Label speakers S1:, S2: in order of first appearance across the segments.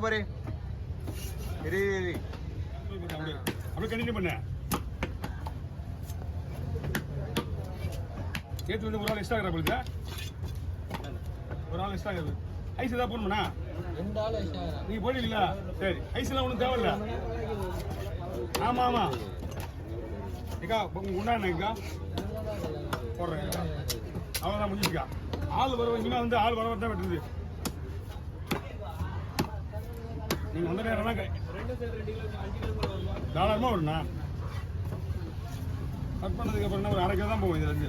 S1: பாரு. இரு
S2: அப்படியே கண்டினியூ பண்ண. நேற்று வந்து ஒரு ஆள் எக்ஸ்ட்ரா இருக்கிற பொழுது ஒரு ஆள் எக்ஸ்ட்ரா இருக்குது. ஐஸ் ஏதாவது போடணும்ண்ணா?
S3: 2 ஆள் எக்ஸ்ட்ரா.
S2: நீங்கள் போடுவீங்களா? சரி, ஐஸ்லாம் ஒன்றும் தேவையில்ல. ஆமாம் ஆமாம் ஏக்கா உண்டாண்ணா போடுறேன். அவ்வளோதான் முடிஞ்சுக்கா. ஆள் வர இனிமே வந்து ஆள் வர தான் வெட்டுறது. நீங்கள் வந்த நேரம்னா தாராளமாக வருண்ணா. கட் பண்ணதுக்கு அப்புறம் ஒரு 1/2 கிலோ தான் போகும். இது 2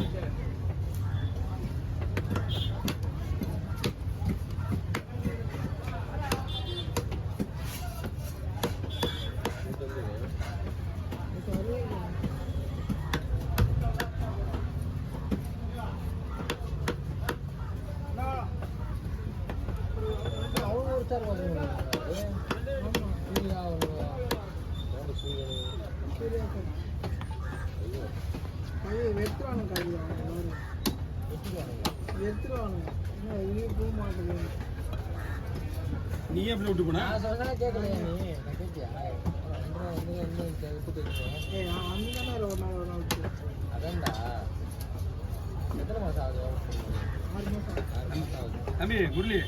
S2: நீயே எப்படி விட்டு போன?
S3: கேட்கலையா நீ? கேட்டியா? அதான்டா. எத்தனை மாசம் ஆகுது? 6 மாசம் ஆகுது.
S2: தம்பி முரளி,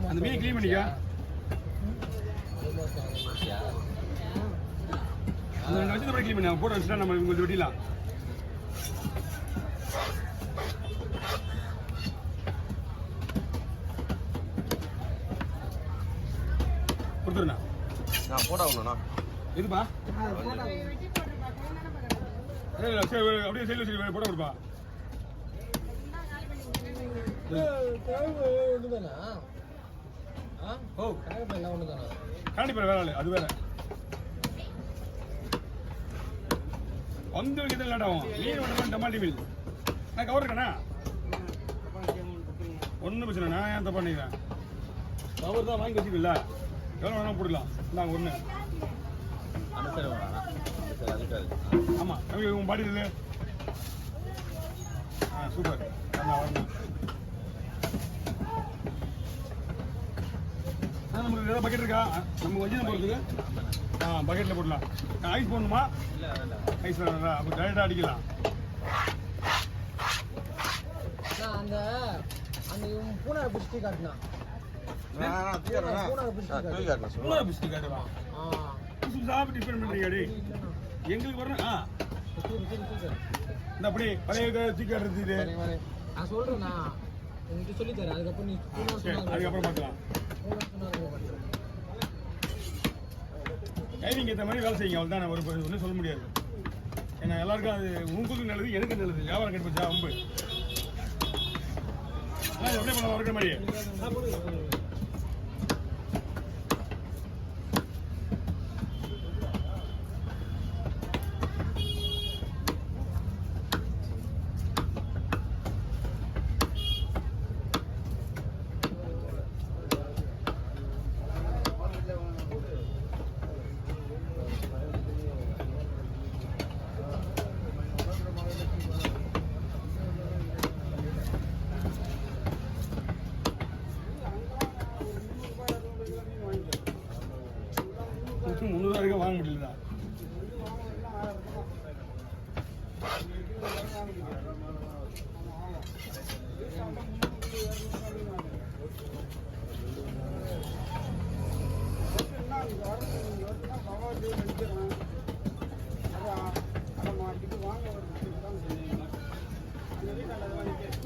S2: அந்த மீன் க்ளீன் பண்ணிக்கா. அந்த 2 வச்சு க்ளீன் பண்ணி போட்டு வச்சுட்டா நம்ம உங்களுக்கு வெட்டிடலாம். கொடுத்துருண்ணா.
S1: நான் போட ஒண்ணுண்ணா.
S2: எதுப்பா? சரி அப்படியே சைடில் சரி போட கொடுப்பா. ஓ கண்டிப்பா வேற ஆளு, அது வேற வந்து வைக்கிறது லேட்டாகும். மீன் ஒன்று டமாட்டி மீன் நான் கவர் இருக்கேண்ணா. ஒன்றும் பிரச்சனை. நான் ஏன் தப்பா பண்ணிக்கிறேன்? கவர் தான் வாங்கி வச்சுக்கல. எவ்வளோ வேணாலும் போடலாம். நாங்கள் ஒன்று ஆமாம் தம்பி உங்கள் பாடி இல்லை. சூப்பர். வரணும். நமக்கு ஏதாவது பக்கெட் இருக்கா? நம்ம வஞ்சனம் போகிறதுக்கு பக்கெட்டில் போடலாம். ஐஸ் போடணுமா? ஐஸ் வேணா. அப்போ டைரெக்டாக அடிக்கலாம்.
S3: அந்த அந்த பூனை பிடிச்சி காட்டினா
S2: எங்களுக்கு வரணும். இந்த அப்படி பழைய சீக்கிரம் இருந்தது.
S3: நான் சொல்றேண்ணா, உங்களுக்கு சொல்லி தரேன்.
S2: அதுக்கப்புறம் பார்க்கலாம். டைமிங் ஏற்ற மாதிரி வேலை செய்யுங்க. அவள் தான் ஒரு ஒன்றும் சொல்ல முடியாது. ஏன்னா எல்லாருக்கும் அது உங்களுக்கு நல்லது, எனக்கு நல்லது. வியாபாரம் கட்டுப்பச்சா அம்பு எப்படி பண்ண இருக்கிற மாதிரி. ₹300 வாங்க முடியலதா?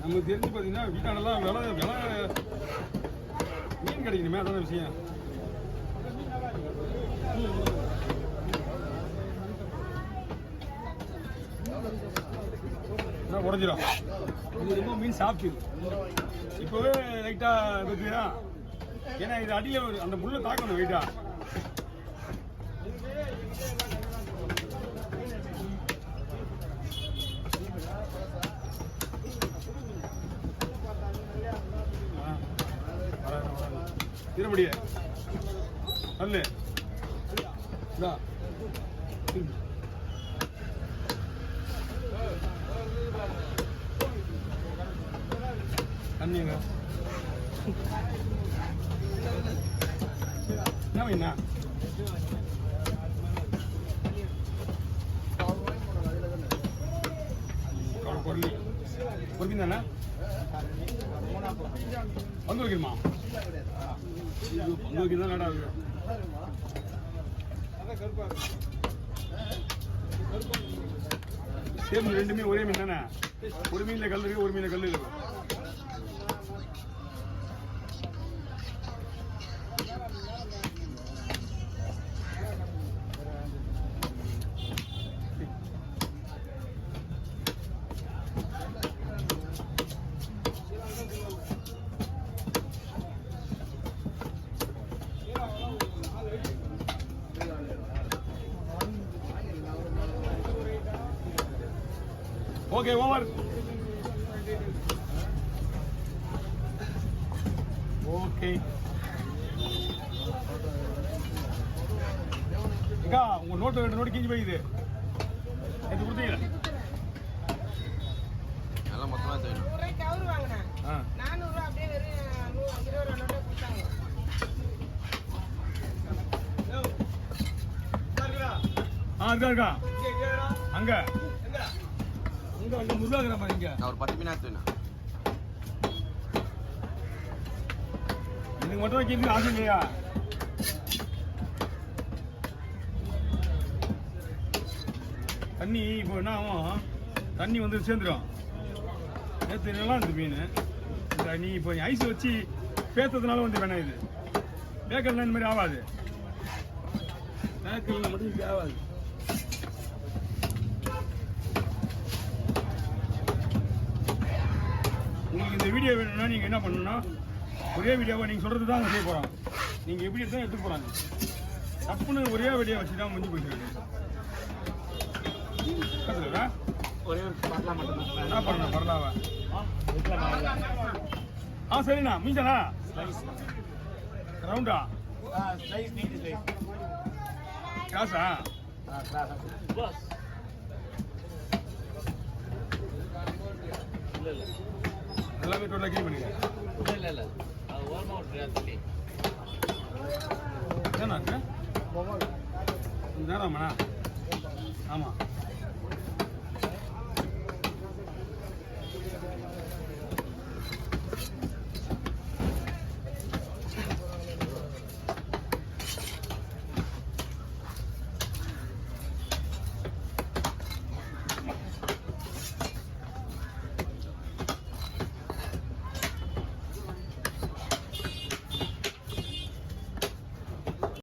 S2: நமக்கு தெரிஞ்சு பார்த்தீங்கன்னா வீட்டாண்டெல்லாம் விலை மீன் கிடைக்கணுமே, அதான விஷயம். உடஞ்சிடும். இது ரொம்ப மீன் சாப்பிட்டு இப்போவே லைட்டாக இருக்குதா? ஏன்னா இது அடியில் அந்த முள்ளை தாக்கணும் வெயிட்டா. திரும்படியே அல்ல தண்ணிங்க என்ன என்ன மீனா? பொருளி ஒரு மீன் தானே வந்து வைக்கணுமா? வந்து வைக்க தான் நடா சேர்ந்து ரெண்டுமே ஒரே மீன் தானே? ஒரு மீன்ல கல் இருக்கு, ஒரு மீன்ல கல் இருக்கு. Okay over. ஓகே அக்கா உங்க நோட்டு 2 நோட்டு கிஞ்சி போயிது. எது கொடுத்தீங்க?
S1: எல்லாம் மொத்தமாக தேவையான
S4: ரூபாய்க்கு அவரு வாங்கினேன். 400 ரூபா அப்படியே வெறும் 20 ரூபா நோட்டை கொடுத்தாங்க.
S2: இருக்கா அங்க இங்க வந்து முருகாகிராம இங்க
S1: நான் ஒரு 10 மீன் எடுத்துவேன்.
S2: எனக்கு மட்டும் வைக்கிறது ஆசை இல்லையா? தண்ணி இப்போ என்ன ஆகும்? தண்ணி வந்து சேர்ந்துடும். நேற்று நல்லா இருந்தது மீன். இந்த நீ இப்போ ஐஸ் வச்சு பேத்ததுனால வந்து வேணாம். இது பேக்கல்னா இந்த மாதிரி ஆகாது. பேக்கல்னா மட்டும் இப்படி ஆகாது. உங்களுக்கு இந்த வீடியோ வேணும்னா நீங்கள் என்ன பண்ணணும்னா ஒரே வீடியோவை நீங்கள் சொல்கிறது தான் செய்ய போகிறாங்க. நீங்கள் எப்படி தான் எடுத்துக்க போகிறாங்க. தப்புன்னு ஒரே வீடியோ வச்சு தான் முடிஞ்சு போயிட்டு
S3: ஒரே ஒரு பரலா மட்டும்
S2: என்ன பண்ணணும்? பரலாவா? சரிண்ணா மீஞ்சாண்ணா ரவுண்டா கிளாஸா? எல்லாமே டோட்டலாக கிளீன் பண்ணிக்கிறேன்.
S3: இல்லை அது ஓரமாக விட்டுரு சொல்லி
S2: என்னண்ணா இருக்கு நேரமாண்ணா? ஆமாம்